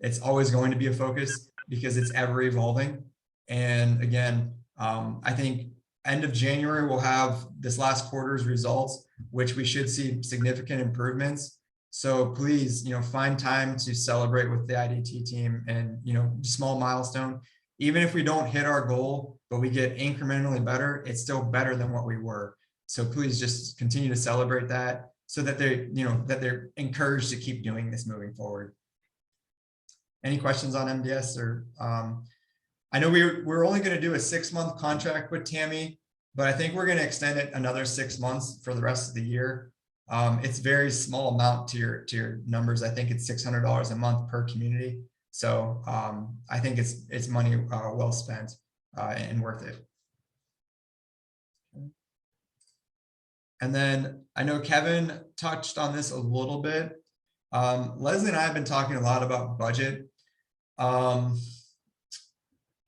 It's always going to be a focus because it's ever evolving. And again, I think end of January, we'll have this last quarter's results, which we should see significant improvements. So please, find time to celebrate with the IDT team and, small milestone. Even if we don't hit our goal, but we get incrementally better, it's still better than what we were. So please just continue to celebrate that so that they're encouraged to keep doing this moving forward. Any questions on MDS or, I know we're only going to do a 6-month contract with Tammy, but I think we're going to extend it another 6 months for the rest of the year. It's very small amount to your numbers. I think it's $600 a month per community. So I think it's money well spent and worth it. And then I know Kevin touched on this a little bit. Leslie and I have been talking a lot about budget. And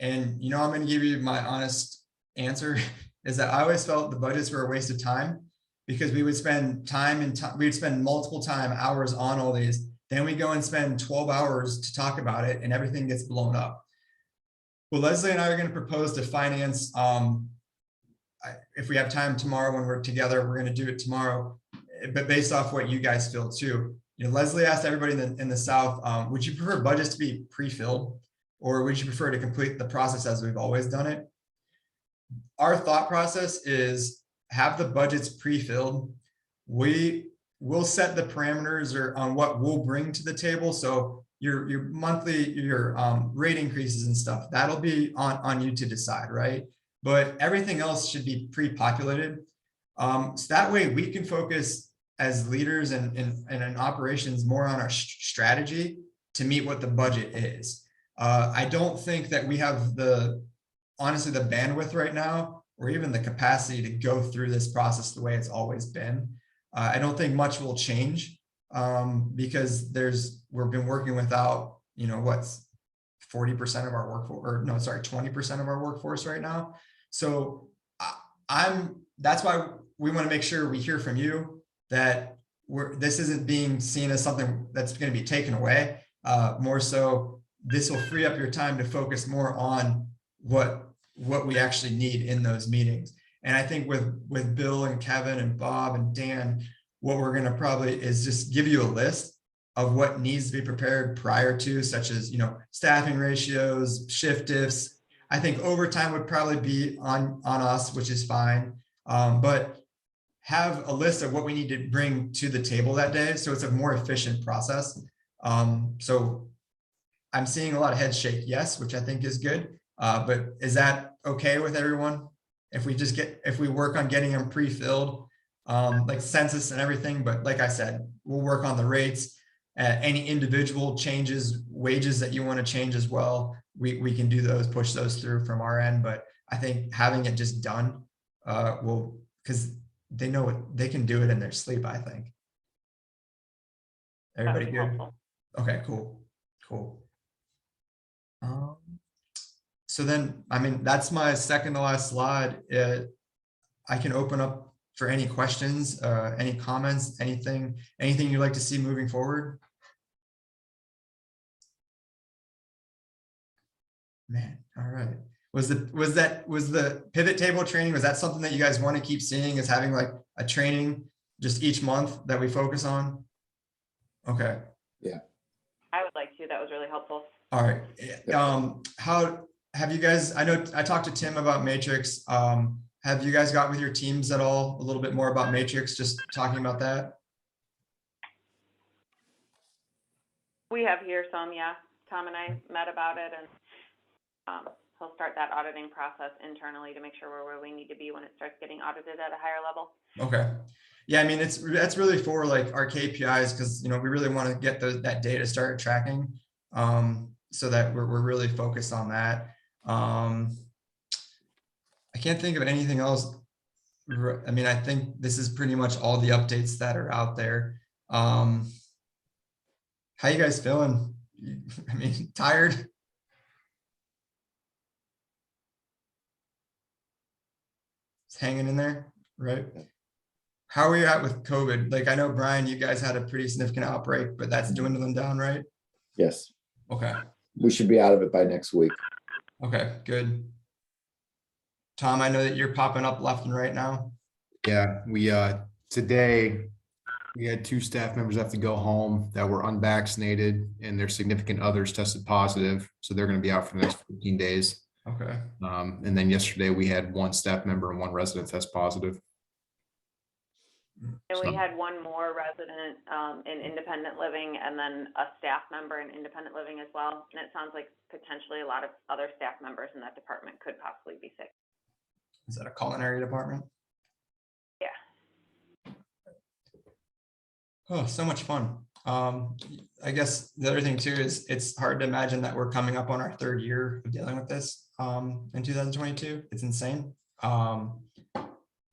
I'm going to give you my honest answer is that I always felt the budgets were a waste of time because we would spend we would spend multiple hours on all these. Then we go and spend 12 hours to talk about it and everything gets blown up. Well, Leslie and I are going to propose to finance, if we have time tomorrow when we're together, we're going to do it tomorrow, but based off what you guys feel too. Leslie asked everybody in the South, would you prefer budgets to be pre-filled, or would you prefer to complete the process as we've always done it? Our thought process is have the budgets pre-filled. We will set the parameters on what we'll bring to the table. So your monthly, your rate increases and stuff, that'll be on you to decide, right? But everything else should be pre-populated. So that way we can focus as leaders and in operations more on our strategy to meet what the budget is. I don't think that we have honestly the bandwidth right now, or even the capacity to go through this process the way it's always been. I don't think much will change because we've been working without, what's 40% of our workforce, or no, sorry, 20% of our workforce right now. So that's why we want to make sure we hear from you that this isn't being seen as something that's going to be taken away. More so, this will free up your time to focus more on what we actually need in those meetings. And I think with Bill and Kevin and Bob and Dan, what we're going to probably is just give you a list of what needs to be prepared prior to, such as, staffing ratios, shift diffs. I think overtime would probably be on us, which is fine. But have a list of what we need to bring to the table that day, so it's a more efficient process. So I'm seeing a lot of heads shake yes, which I think is good. But is that okay with everyone? If we work on getting them pre-filled, like census and everything, but like I said, we'll work on the rates, any individual changes, wages that you want to change as well. We can do those, push those through from our end. But I think having it just done will, because they know they can do it in their sleep, I think. Everybody good? Helpful. Okay, cool. So then, that's my second to last slide. I can open up for any questions, any comments, anything you'd like to see moving forward. Man, all right. Was the pivot table training, was that something that you guys want to keep seeing, as having like a training just each month that we focus on? Okay. Yeah. I would like to. That was really helpful. All right. How have you guys, I know I talked to Tim about Matrix. Have you guys got with your teams at all a little bit more about Matrix, just talking about that? We have here some, yeah. Tom and I met about it, and he'll start that auditing process internally to make sure we're where we need to be when it starts getting audited at a higher level. Okay. Yeah, that's really for like our KPIs, because we really want to get that data started tracking, so that we're really focused on that. I can't think of anything else. I think this is pretty much all the updates that are out there. How you guys feeling? Tired? It's hanging in there, right? How are you at with COVID? Like, I know, Brian, you guys had a pretty significant outbreak, but that's dwindling down, right? Yes. Okay. We should be out of it by next week. Okay, good. Tom, I know that you're popping up left and right now. Yeah, we today we had 2 staff members have to go home that were unvaccinated, and their significant others tested positive, so they're going to be out for the next 15 days. Okay. And then yesterday we had 1 staff member and 1 resident test positive. And we had 1 more resident in independent living, and then a staff member in independent living as well. And it sounds like potentially a lot of other staff members in that department could possibly be sick. Is that a culinary department? Yeah. Oh, so much fun. I guess the other thing too is it's hard to imagine that we're coming up on our 3rd year of dealing with this in 2022. It's insane.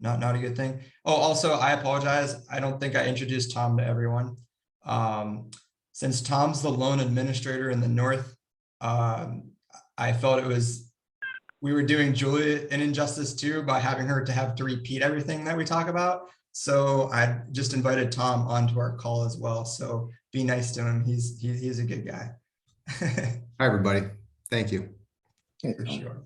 Not a good thing. Oh, also, I apologize. I don't think I introduced Tom to everyone. Since Tom's the lone administrator in the North, I felt we were doing Julia an injustice too by having her to have to repeat everything that we talk about. So I just invited Tom onto our call as well. So be nice to him. He's a good guy. Hi, everybody. Thank you. For sure.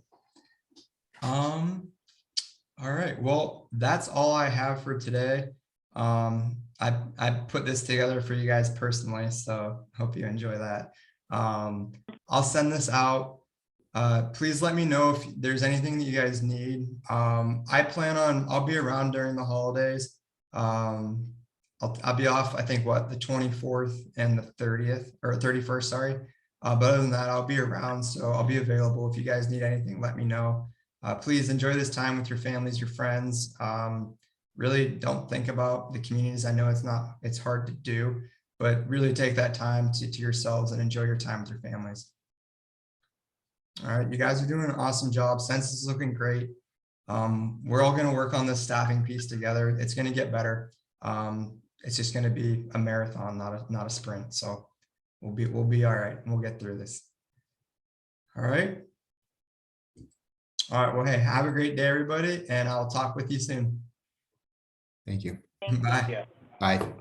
All right. Well, that's all I have for today. I I put this together for you guys personally, so hope you enjoy that. I'll send this out. Please let me know if there's anything that you guys need. I'll be around during the holidays. I'll be off, I think, the 24th and the 30th or 31st, sorry. But other than that, I'll be around, so I'll be available. If you guys need anything, let me know. Please enjoy this time with your families, your friends. Really don't think about the communities. I know it's hard to do, but really take that time to yourselves and enjoy your time with your families. All right, you guys are doing an awesome job. Census is looking great. We're all going to work on this staffing piece together. It's going to get better. It's just going to be a marathon, not a sprint. So we'll be all right, and we'll get through this. All right. All right. Well, hey, have a great day, everybody, and I'll talk with you soon. Thank you. Thank you. Bye. Bye.